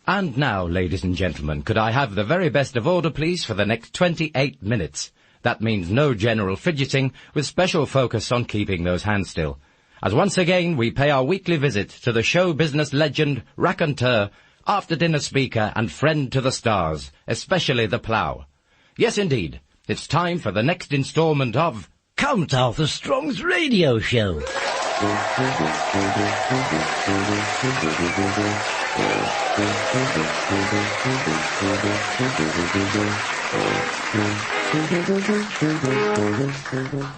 And now, ladies and gentlemen, could I have the very best of order, please, for the next 28 minutes? That means no general fidgeting, with special focus on keeping those hands still. As once again, we pay our weekly visit to the show business legend, raconteur, after-dinner speaker, and friend to the stars, especially the plough. Yes, indeed, it's time for the next instalment of Count Arthur Strong's radio show.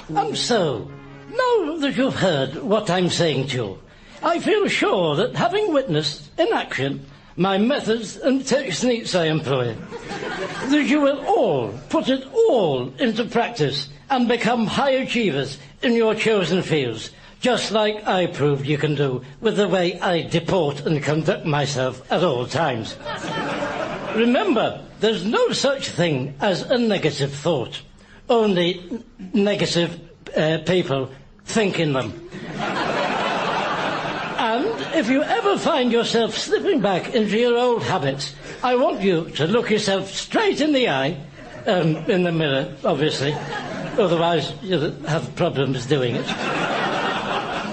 And so, now that you've heard what I'm saying to you, I feel sure that having witnessed in action my methods and techniques I employ, that you will all put it all into practice and become high achievers in your chosen fields, just like I proved you can do with the way I deport and conduct myself at all times. Remember, there's no such thing as a negative thought, only negative people thinking them. And if you ever find yourself slipping back into your old habits, I want you to look yourself straight in the eye, in the mirror, obviously, otherwise you'll have problems doing it.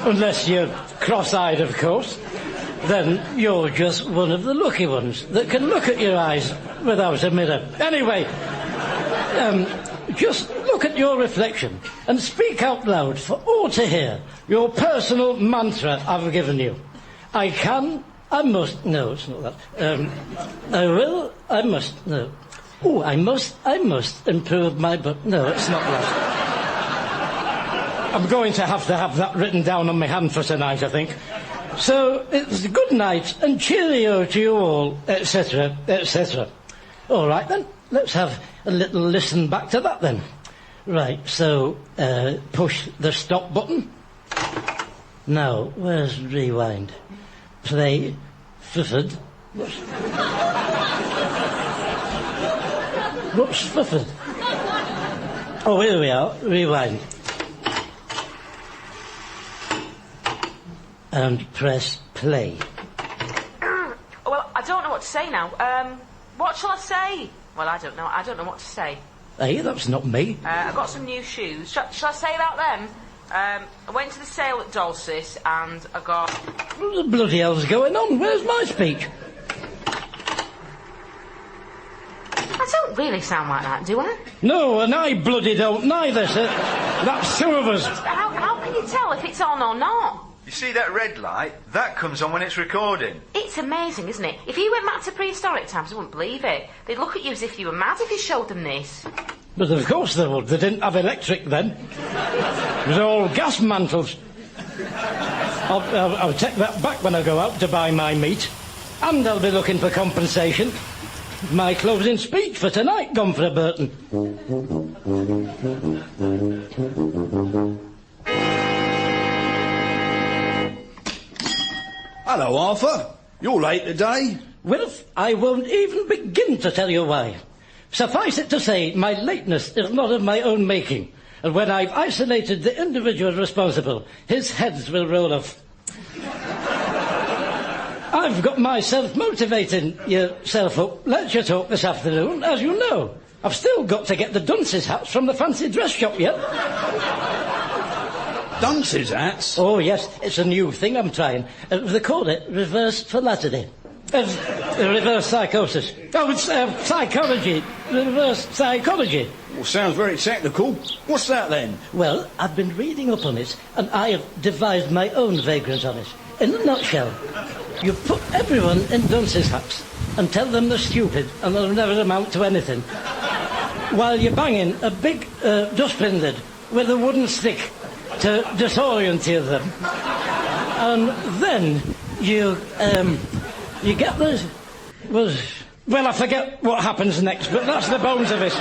Unless you're cross-eyed, of course. Then you're just one of the lucky ones that can look at your eyes without a mirror. Anyway, just look at your reflection and speak out loud for all to hear your personal mantra I've given you. I can, I must, no, it's not that. I will, I must, no. Oh, I must improve my book. No, it's not that. I'm going to have that written down on my hand for tonight, I think. So, it's good night and cheerio to you all, etc., etc. All right, then. Let's have a little listen back to that, then. Right, so, push the stop button. Now, where's rewind? Play, fufford. What's fufford? Oh, here we are, rewind. And press play. Well, I don't know what to say now. What shall I say? Well, I don't know. I don't know what to say. Hey, that's not me. I got some new shoes. Shall I say about them? I went to the sale at Dulcis and I got... What the bloody hell's going on? Where's my speech? I don't really sound like that, do I? No, and I bloody don't neither, sir. That's two of us. How can you tell if it's on or not? You see that red light? That comes on when it's recording. It's amazing, isn't it? If you went back to prehistoric times, they wouldn't believe it. They'd look at you as if you were mad if you showed them this. But of course they would. They didn't have electric then. It was all gas mantles. I'll take that back when I go out to buy my meat. And I'll be looking for compensation. My closing speech for tonight gone for a Burton. Hello, Arthur. You're late today. Well, I won't even begin to tell you why. Suffice it to say, my lateness is not of my own making. And when I've isolated the individual responsible, his heads will roll off. I've got myself motivating yourself up lecture talk this afternoon, as you know. I've still got to get the dunce's hats from the fancy dress shop yet. Dunce's hats? Oh, yes, it's a new thing I'm trying. They call it reverse philately. Reverse psychosis. Oh, it's psychology. Reverse psychology. Well, sounds very technical. What's that, then? Well, I've been reading up on it, and I have devised my own vagrant on it. In a nutshell, you put everyone in dunce's hats and tell them they're stupid and they'll never amount to anything, while you're banging a big dustbin lid with a wooden stick to disorient them. And then you get the... Well, I forget what happens next, but that's the bones of it.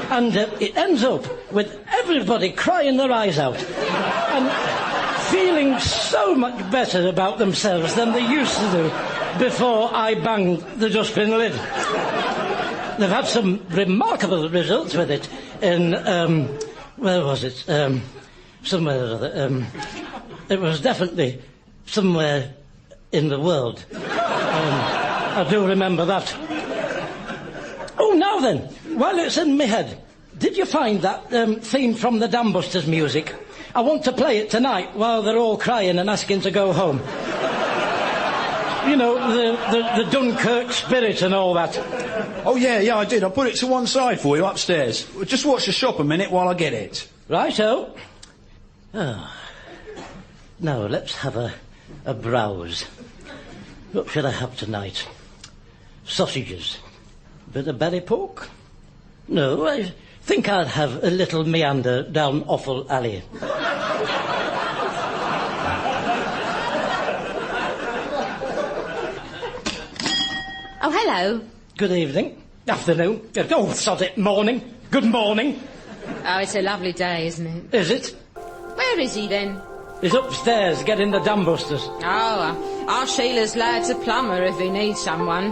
And it ends up with everybody crying their eyes out and feeling so much better about themselves than they used to do before I banged the dustbin lid. They've had some remarkable results with it in, where was it? Somewhere or other. It was definitely somewhere in the world. I do remember that. Oh, now then, while it's in my head, did you find that theme from the Dam Busters music? I want to play it tonight while they're all crying and asking to go home. You know, the Dunkirk spirit and all that. Oh, yeah, I did. I put it to one side for you upstairs. Just watch the shop a minute while I get it. Righto. Oh. Now, let's have a browse. What should I have tonight? Sausages. Bit of belly pork? No, I think I'd have a little meander down Offal Alley. Oh, hello. Good evening. Afternoon. Oh, sod it. Morning. Good morning. Oh, it's a lovely day, isn't it? Is it? Where is he, then? He's upstairs getting the Dam Busters. Oh, our Sheila's lad's a plumber if he needs someone.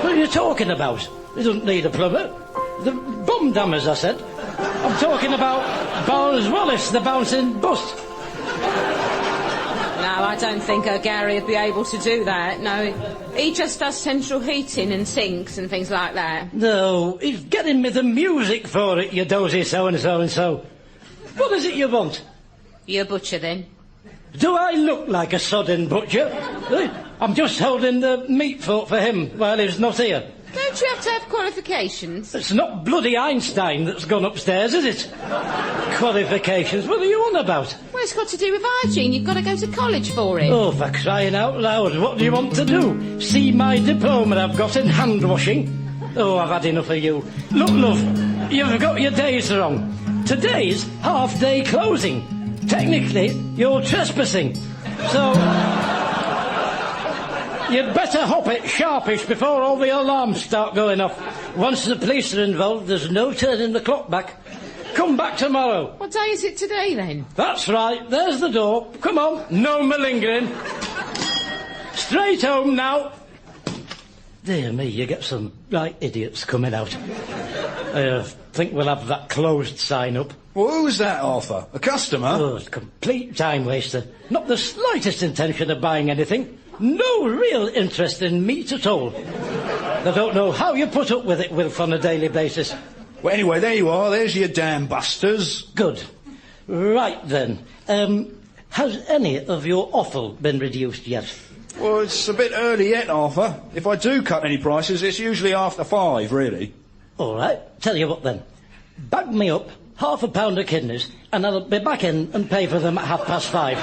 What are you talking about? He doesn't need a plumber. The bum dammers, I said. I'm talking about Barnes Wallace, the bouncing bust. No, I don't think Gary would be able to do that. No, he just does central heating and sinks and things like that. No, he's getting me the music for it, you dozy so-and-so and so. What is it you want? You're a butcher, then? Do I look like a sodden butcher? I'm just holding the meat fork for him while he's not here. Don't you have to have qualifications? It's not bloody Einstein that's gone upstairs, is it? Qualifications? What are you on about? Well, it's got to do with hygiene. You've got to go to college for it. Oh, for crying out loud. What do you want to do? See my diploma I've got in hand washing? Oh, I've had enough of you. Look, love, you've got your days wrong. Today's half-day closing. Technically, you're trespassing. So, you'd better hop it sharpish before all the alarms start going off. Once the police are involved, there's no turning the clock back. Come back tomorrow. What day is it today, then? That's right. There's the door. Come on. No malingering. Straight home now. Dear me, you get some right idiots coming out. I think we'll have that closed sign up. Well, who was that, Arthur? A customer? Oh, it's a complete time waster. Not the slightest intention of buying anything. No real interest in meat at all. I don't know how you put up with it, Wilf, on a daily basis. Well, anyway, there you are. There's your damn busters. Good. Right, then. Has any of your offal been reduced yet? Well, it's a bit early yet, Arthur. If I do cut any prices, it's usually after 5, really. All right. Tell you what, then. Bag me up £half a pound of kidneys, and I'll be back in and pay for them at 5:30.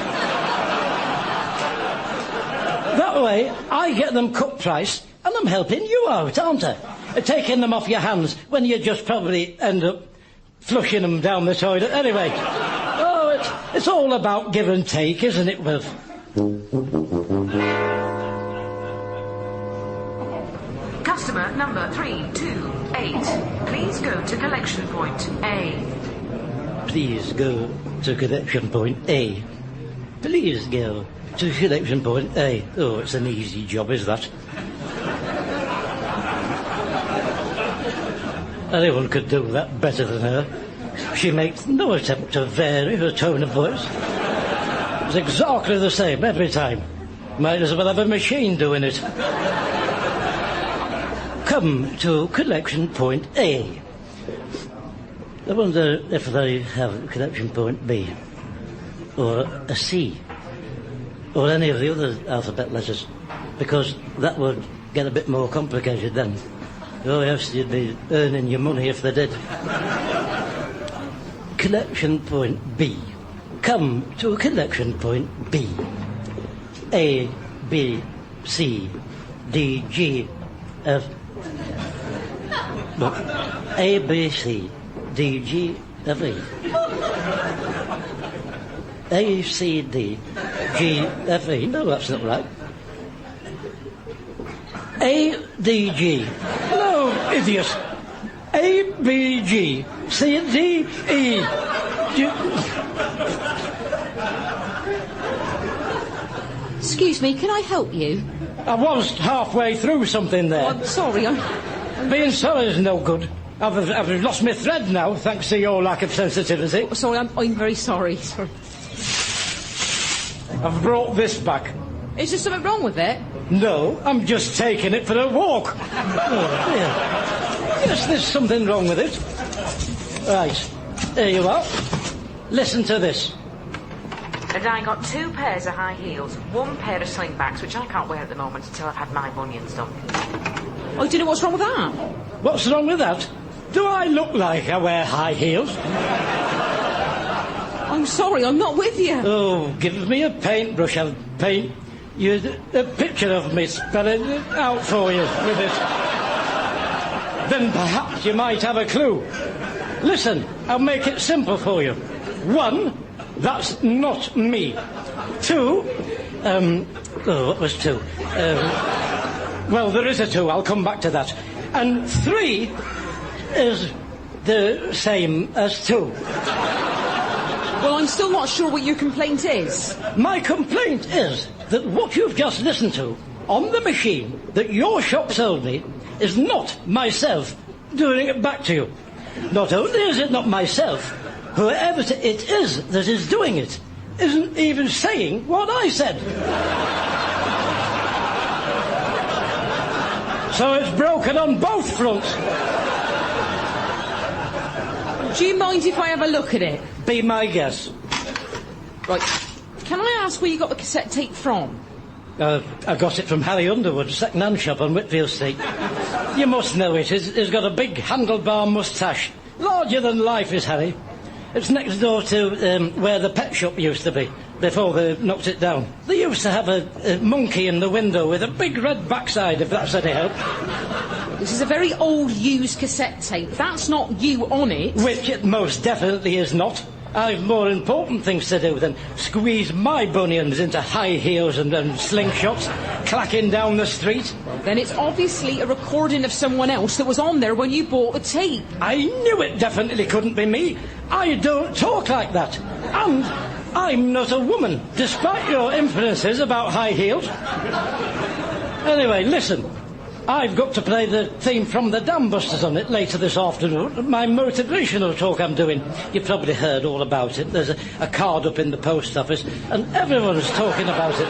That way, I get them cut price, and I'm helping you out, aren't I? Taking them off your hands when you just probably end up flushing them down the toilet anyway. Oh, it's all about give and take, isn't it, Wilf? Customer number 328. Please go to collection point A. Please go to collection point A. Please go to collection point A. Oh, it's an easy job, is that? Anyone could do that better than her. She makes no attempt to vary her tone of voice. It's exactly the same every time. Might as well have a machine doing it. Come to collection point A. I wonder if they have collection point B, or a C, or any of the other alphabet letters, because that would get a bit more complicated then. Oh yes, you'd be earning your money if they did. Collection point B. Come to collection point B. A, B, C, D, G, F... Look, A, B, C, D, G, F, E. A, C, D, G, F, E. No, that's not right. A, D, G. No, idiot. A, B, G, C, D, E. G... Excuse me, can I help you? I was halfway through something there. I'm sorry, Being sorry is no good. I've lost my thread now, thanks to your lack of sensitivity. Sorry, I'm very sorry. Sorry. I've brought this back. Is there something wrong with it? No, I'm just taking it for a walk. Oh, dear. Yes, there's something wrong with it. Right, there you are. Listen to this. And I got 2 pairs of high heels, 1 pair of slingbacks, which I can't wear at the moment until I've had my bunions done. Oh, do you know what's wrong with that? What's wrong with that? Do I look like I wear high heels? I'm sorry, I'm not with you. Oh, give me a paintbrush. I'll paint you a picture of me, spell it out for you with it. Then perhaps you might have a clue. Listen, I'll make it simple for you. 1, that's not me. 2, what was 2? Well, there is a 2, I'll come back to that. And 3 is the same as 2. Well, I'm still not sure what your complaint is. My complaint is that what you've just listened to on the machine that your shop sold me is not myself doing it back to you. Not only is it not myself, whoever it is that is doing it isn't even saying what I said. So it's broken on both fronts. Do you mind if I have a look at it? Be my guess. Right. Can I ask where you got the cassette tape from? I got it from Harry Underwood's second-hand shop on Whitfield Street. You must know it. He's got a big handlebar moustache. Larger than life is Harry. It's next door to where the pet shop used to be, before they knocked it down. They used to have a monkey in the window with a big red backside, if that's any help. This is a very old used cassette tape. That's not you on it. Which it most definitely is not. I've more important things to do than squeeze my bunions into high heels and slingshots, clacking down the street. Then it's obviously a recording of someone else that was on there when you bought the tape. I knew it definitely couldn't be me. I don't talk like that. And I'm not a woman, despite your inferences about high heels. Anyway, listen. I've got to play the theme from the Dam Busters on it later this afternoon. My motivational talk I'm doing. You've probably heard all about it. There's a card up in the post office, and everyone's talking about it.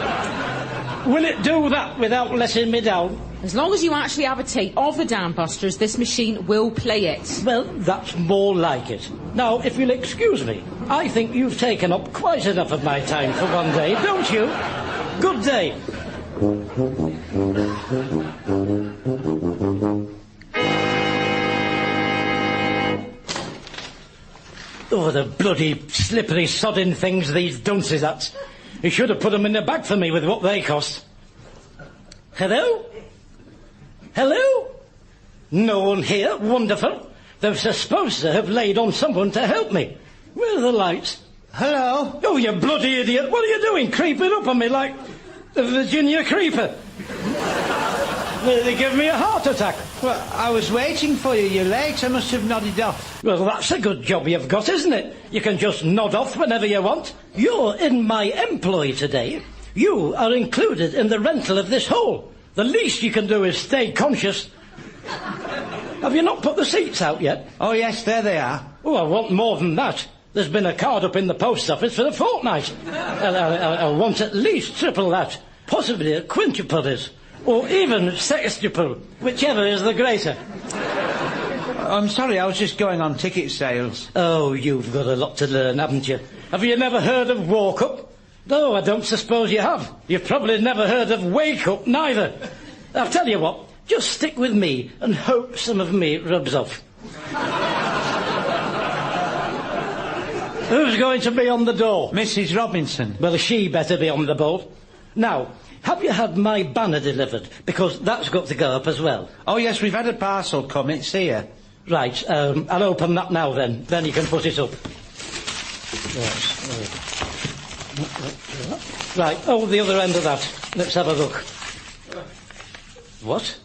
Will it do that without letting me down? As long as you actually have a tape of the Dam Busters, this machine will play it. Well, that's more like it. Now, if you'll excuse me, I think you've taken up quite enough of my time for one day, don't you? Good day. Oh, the bloody slippery sodding things these dunces at. You should have put them in the bag for me with what they cost. Hello? Hello? No one here? Wonderful. They're supposed to have laid on someone to help me. Where are the lights? Hello? Oh, you bloody idiot. What are you doing? Creeping up on me like the Virginia Creeper. They give me a heart attack. Well, I was waiting for you. You're late. I must have nodded off. Well, that's a good job you've got, isn't it? You can just nod off whenever you want. You're in my employ today. You are included in the rental of this hole. The least you can do is stay conscious. Have you not put the seats out yet? Oh, yes, there they are. Oh, I want more than that. There's been a card up in the post office for a fortnight. I want at least triple that. Possibly a quintuple, or even sextuple, whichever is the greater. I'm sorry, I was just going on ticket sales. Oh, you've got a lot to learn, haven't you? Have you never heard of walk-up? No, I don't suppose you have. You've probably never heard of wake-up, neither. I'll tell you what, just stick with me and hope some of me rubs off. Who's going to be on the door? Mrs. Robinson. Well, she better be on the board. Now, have you had my banner delivered? Because that's got to go up as well. Oh, yes, we've had a parcel come. It's here. Right, I'll open that now then. Then you can put it up. Right, oh, the other end of that. Let's have a look. What?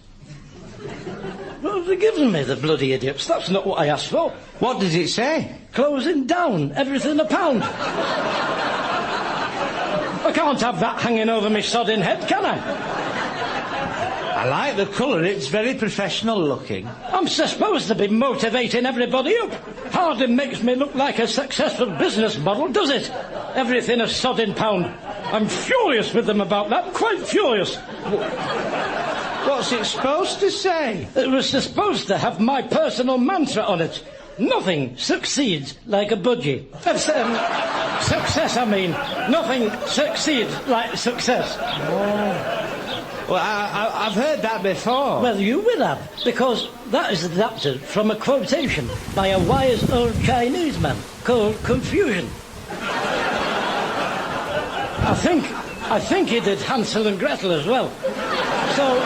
What have they given me, the bloody idiots? That's not what I asked for. What does it say? Closing down, everything £1. I can't have that hanging over me sodding head, can I? I like the colour. It's very professional looking. I'm supposed to be motivating everybody up. Hardly makes me look like a successful business model, does it? Everything £1. I'm furious with them about that, quite furious. What's it supposed to say? It was supposed to have my personal mantra on it. Nothing succeeds like a budgie. Success, I mean. Nothing succeeds like success. Well, I've heard that before. Well, you will have, because that is adapted from a quotation by a wise old Chinese man called Confucian. I think he did Hansel and Gretel as well. So,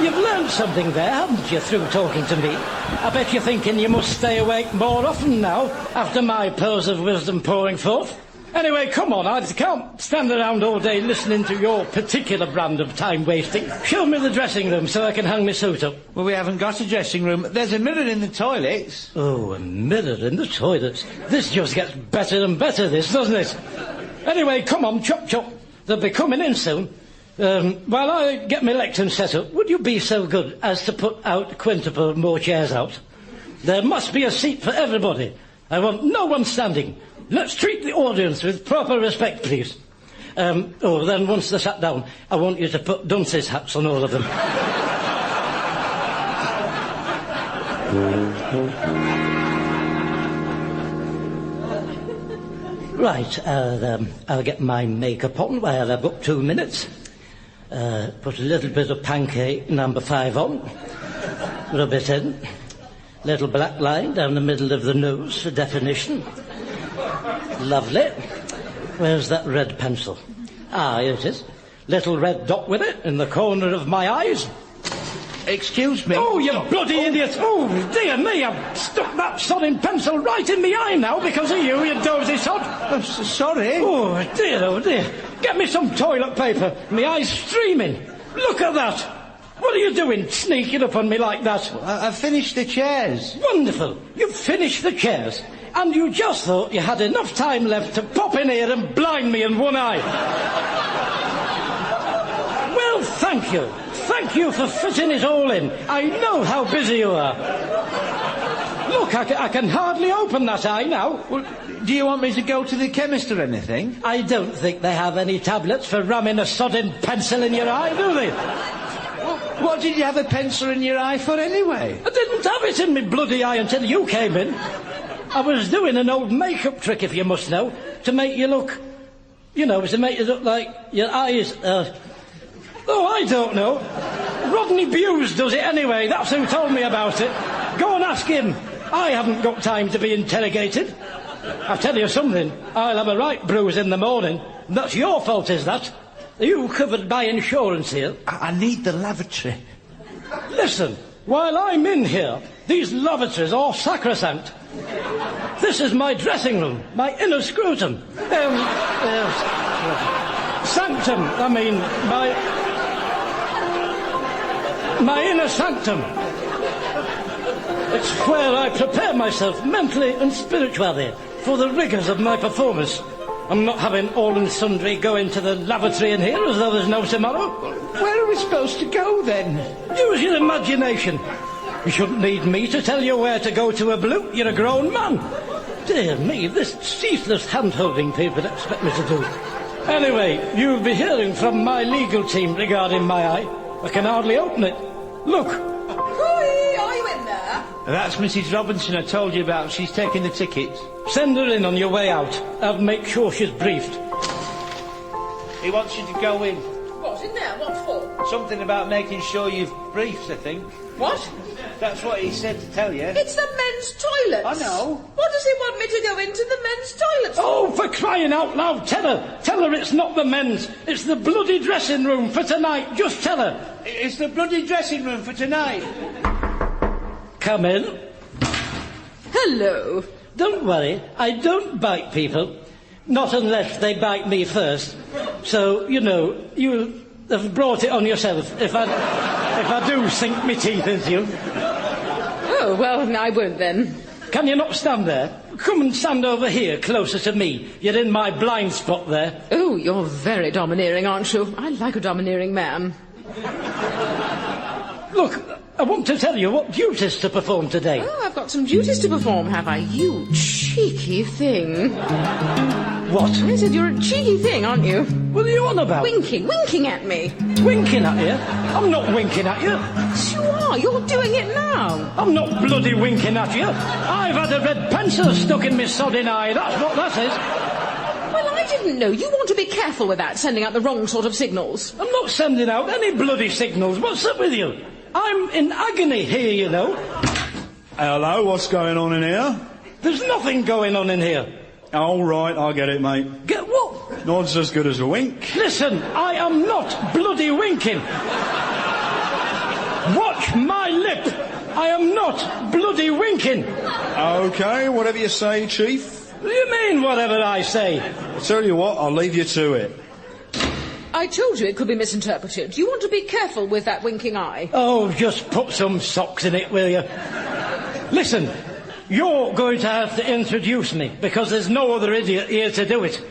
you've learned something there, haven't you, through talking to me? I bet you're thinking you must stay awake more often now, after my pearls of wisdom pouring forth. Anyway, come on, I can't stand around all day listening to your particular brand of time-wasting. Show me the dressing room so I can hang my suit up. Well, we haven't got a dressing room. There's a mirror in the toilets. Oh, a mirror in the toilets. This just gets better and better, this, doesn't it? Anyway, come on, chop chop. They'll be coming in soon. While I get my lectern set up, would you be so good as to put out quintuple more chairs out? There must be a seat for everybody. I want no one standing. Let's treat the audience with proper respect, please. Then once they're sat down, I want you to put dunce's hats on all of them. Right, I'll get my makeup on while I've got 2 minutes. Put a little bit of pancake number 5 on. Rub it in. Little black line down the middle of the nose for definition. Lovely. Where's that red pencil? Ah, here it is. Little red dot with it in the corner of my eyes. Excuse me. Oh, you bloody idiot. Oh, dear me, I've stuck that sodding pencil right in my eye now because of you, you dozy sod. Sorry. Oh, dear. Get me some toilet paper. My eye's streaming. Look at that. What are you doing, sneaking up on me like that? I've finished the chairs. Wonderful. You've finished the chairs. And you just thought you had enough time left to pop in here and blind me in one eye. Well, thank you. Thank you for fitting it all in. I know how busy you are. Look, I can hardly open that eye now. Well, do you want me to go to the chemist or anything? I don't think they have any tablets for ramming a sodding pencil in your eye, do they? What did you have a pencil in your eye for anyway? I didn't have it in my bloody eye until you came in. I was doing an old make-up trick, if you must know, to make you look, to make you look like your eyes, I don't know. Rodney Bewes does it anyway, that's who told me about it. Go and ask him. I haven't got time to be interrogated. I tell you something, I'll have a right bruise in the morning. That's your fault, is that? Are you covered by insurance here? I need the lavatory. Listen, while I'm in here, these lavatories are sacrosanct. This is my dressing room, my inner scrotum. Sanctum, I mean, my inner sanctum. It's where I prepare myself mentally and spiritually for the rigours of my performance. I'm not having all and sundry go into the lavatory in here as though there's no tomorrow. Where are we supposed to go then? Use your imagination. You shouldn't need me to tell you where to go to a bloke. You're a grown man. Dear me, this ceaseless hand-holding people expect me to do. Anyway, you'll be hearing from my legal team regarding my eye. I can hardly open it. Look. Hooey, are you in there? That's Mrs. Robinson I told you about. She's taking the tickets. Send her in on your way out. I'll make sure she's briefed. He wants you to go in. What, in there? What for? Something about making sure you've briefed, I think. What? That's what he said to tell you. It's the men's toilets. I know. What does he want me to go into the men's toilets for? Oh, for crying out loud, tell her. Tell her it's not the men's. It's the bloody dressing room for tonight. Just tell her. It's the bloody dressing room for tonight. Come in. Hello. Don't worry, I don't bite people. Not unless they bite me first. So, you'll have brought it on yourself if I do sink my teeth into you. Oh, well, I won't then. Can you not stand there? Come and stand over here, closer to me. You're in my blind spot there. Oh, you're very domineering, aren't you? I like a domineering man. Look, I want to tell you what duties to perform today. Oh, I've got some duties to perform, have I? You cheeky thing. What? I said you're a cheeky thing, aren't you? What are you on about? Winking at me. Winking at you? I'm not winking at you. Yes, you are. You're doing it now. I'm not bloody winking at you. I've had a red pencil stuck in my sodding eye. That's what that is. Well, I didn't know. You want to be careful with that, sending out the wrong sort of signals. I'm not sending out any bloody signals. What's up with you? I'm in agony here, you know. Hello, what's going on in here? There's nothing going on in here. All right, I get it, mate. Get what? Nod's as good as a wink. Listen, I am not bloody winking. Watch my lip. I am not bloody winking. Okay, whatever you say, Chief. What do you mean, whatever I say? I'll tell you what, I'll leave you to it. I told you it could be misinterpreted. You want to be careful with that winking eye. Oh, just put some socks in it, will you? Listen, you're going to have to introduce me, because there's no other idiot here to do it.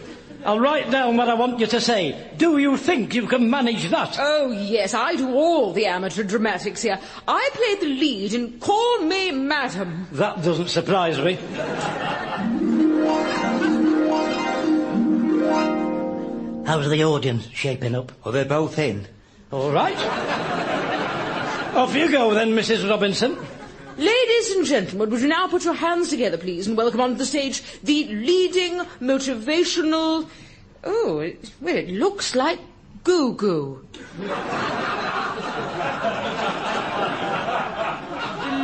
I'll write down what I want you to say. Do you think you can manage that? Oh, yes, I do all the amateur dramatics here. I played the lead in Call Me Madam. That doesn't surprise me. How's the audience shaping up? Well, they're both in. All right. Off you go then, Mrs. Robinson. Ladies and gentlemen, would you now put your hands together, please, and welcome onto the stage the leading motivational... Oh, well, it looks like goo-goo.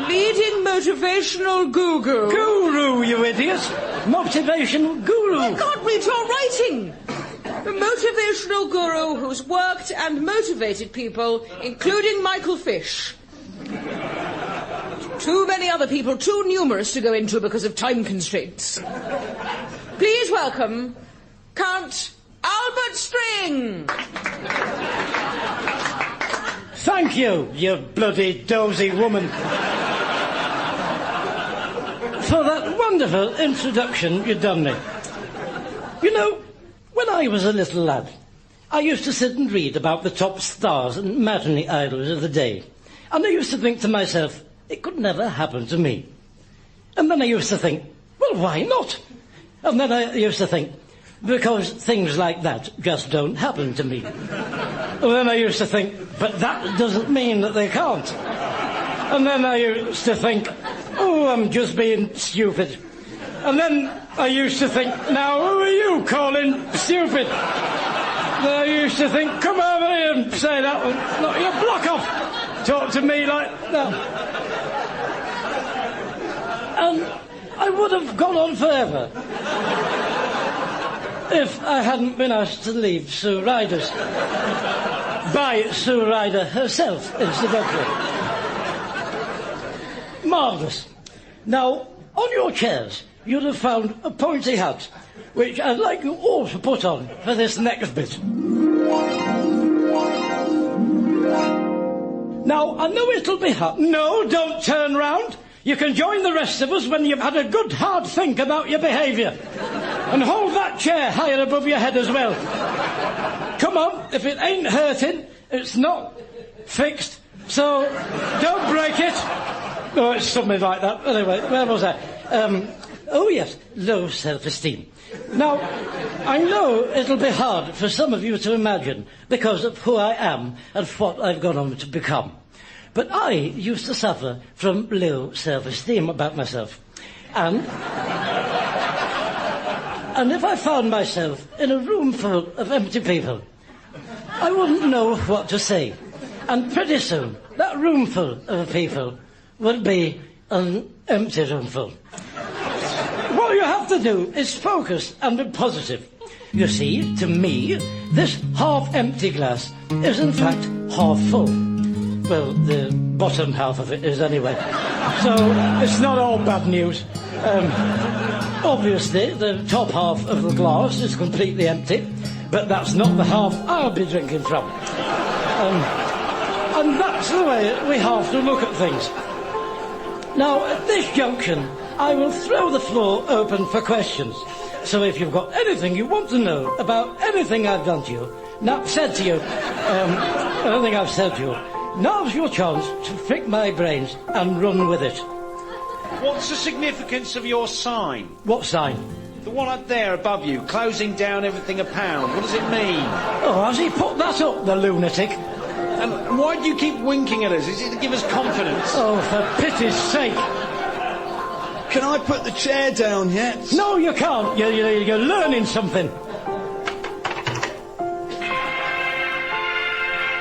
Leading motivational goo-goo. Guru, you idiot. Motivational guru. I can't read your writing. A motivational guru who's worked and motivated people, including Michael Fish. Too many other people, too numerous to go into because of time constraints. Please welcome Count Albert String. Thank you, you bloody dozy woman, for that wonderful introduction you've done me. You know, when I was a little lad, I used to sit and read about the top stars and matinee idols of the day. And I used to think to myself, it could never happen to me. And then I used to think, well, why not? And then I used to think, because things like that just don't happen to me. And then I used to think, but that doesn't mean that they can't. And then I used to think, oh, I'm just being stupid. And then I used to think, now who are you calling stupid? Then I used to think, come over here and say that one. No, you block off. Talk to me like that. And I would have gone on forever if I hadn't been asked to leave Sue Ryder's. By Sue Ryder herself, incidentally. Marvellous. Now, on your chairs, you'd have found a pointy hat, which I'd like you all to put on for this next bit. Now, I know it'll be hard. No, don't turn round. You can join the rest of us when you've had a good hard think about your behaviour. And hold that chair higher above your head as well. Come on, if it ain't hurting, it's not fixed, so don't break it. Oh, it's something like that. Anyway, where was I? Oh yes, low self-esteem. Now, I know it'll be hard for some of you to imagine because of who I am and what I've gone on to become. But I used to suffer from low self-esteem about myself. And if I found myself in a room full of empty people, I wouldn't know what to say. And pretty soon, that room full of people would be an empty room full. What you have to do is focus and be positive. You see, to me, this half-empty glass is in fact half full. Well, the bottom half of it is anyway. So, it's not all bad news. Obviously, the top half of the glass is completely empty, but that's not the half I'll be drinking from. And that's the way we have to look at things. Now, at this junction, I will throw the floor open for questions. So if you've got anything you want to know about anything I've done to you, anything I've said to you, now's your chance to pick my brains and run with it. What's the significance of your sign? What sign? The one up there above you, closing down everything a pound. What does it mean? Oh, has he put that up, the lunatic? And why do you keep winking at us? Is it to give us confidence? Oh, for pity's sake. Can I put the chair down yet? No, you can't. You're learning something.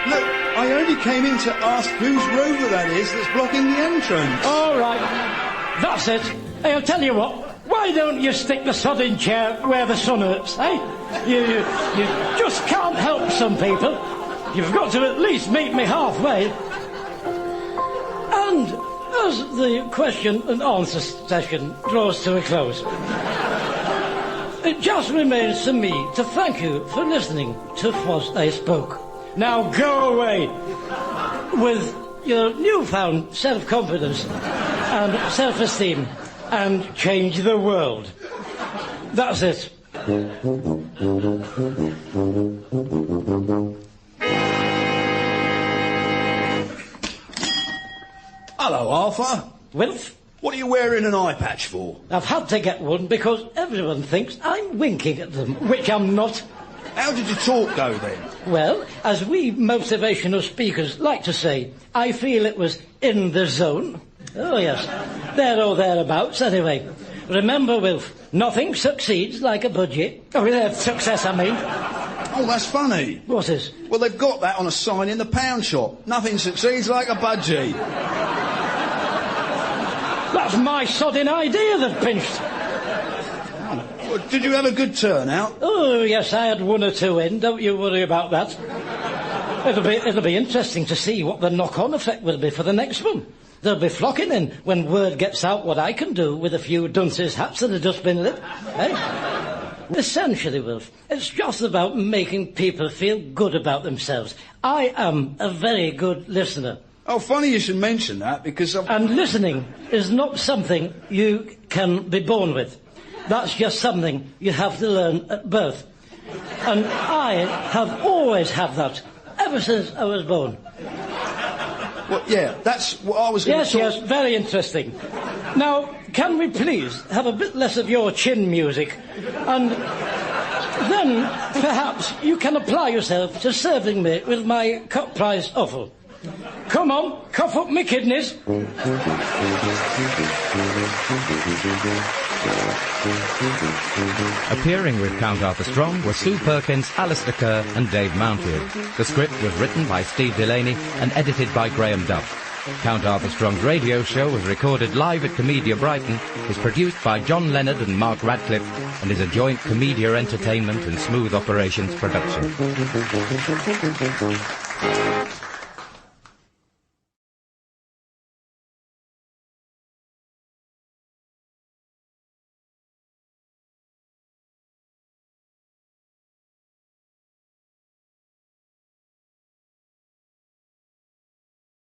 Look, I only came in to ask whose rover that is that's blocking the entrance. All right. That's it. Hey, I'll tell you what. Why don't you stick the sodding chair where the sun hurts, eh? You just can't help some people. You've got to at least meet me halfway. And as the question and answer session draws to a close, it just remains for me to thank you for listening to what I spoke. Now go away with your newfound self-confidence and self-esteem and change the world. That's it. Hello, Arthur. Wilf, What are you wearing an eye patch for? I've had to get one because everyone thinks I'm winking at them, which I'm not. How did your talk go then? Well, as we motivational speakers like to say, I feel it was in the zone. Oh, yes. There or thereabouts, anyway. Remember, Wilf, nothing succeeds like a budget. Oh, success, I mean. Oh, that's funny. What is? Well, they've got that on a sign in the pound shop. Nothing succeeds like a budgie. That's my sodding idea they've pinched. Well, did you have a good turnout? Oh, yes, I had one or two in. Don't you worry about that. It'll be interesting to see what the knock-on effect will be for the next one. They'll be flocking in when word gets out what I can do with a few dunce's hats and a dustbin lid. Eh? Essentially, Wilf, it's just about making people feel good about themselves. I am a very good listener. Oh, funny you should mention that, because And listening is not something you can be born with. That's just something you have to learn at birth. And I have always had that, ever since I was born. Well, yeah, that's what I was going to Yes, very interesting. Now, can we please have a bit less of your chin music? And then, perhaps, you can apply yourself to serving me with my cut price offal. Come on, cough up my kidneys. Appearing with Count Arthur Strong were Sue Perkins, Alistair Kerr and Dave Mountfield. The script was written by Steve Delaney and edited by Graham Duff. Count Arthur Strong's radio show was recorded live at Comedia Brighton, is produced by John Leonard and Mark Radcliffe, and is a joint Comedia Entertainment and Smooth Operations production.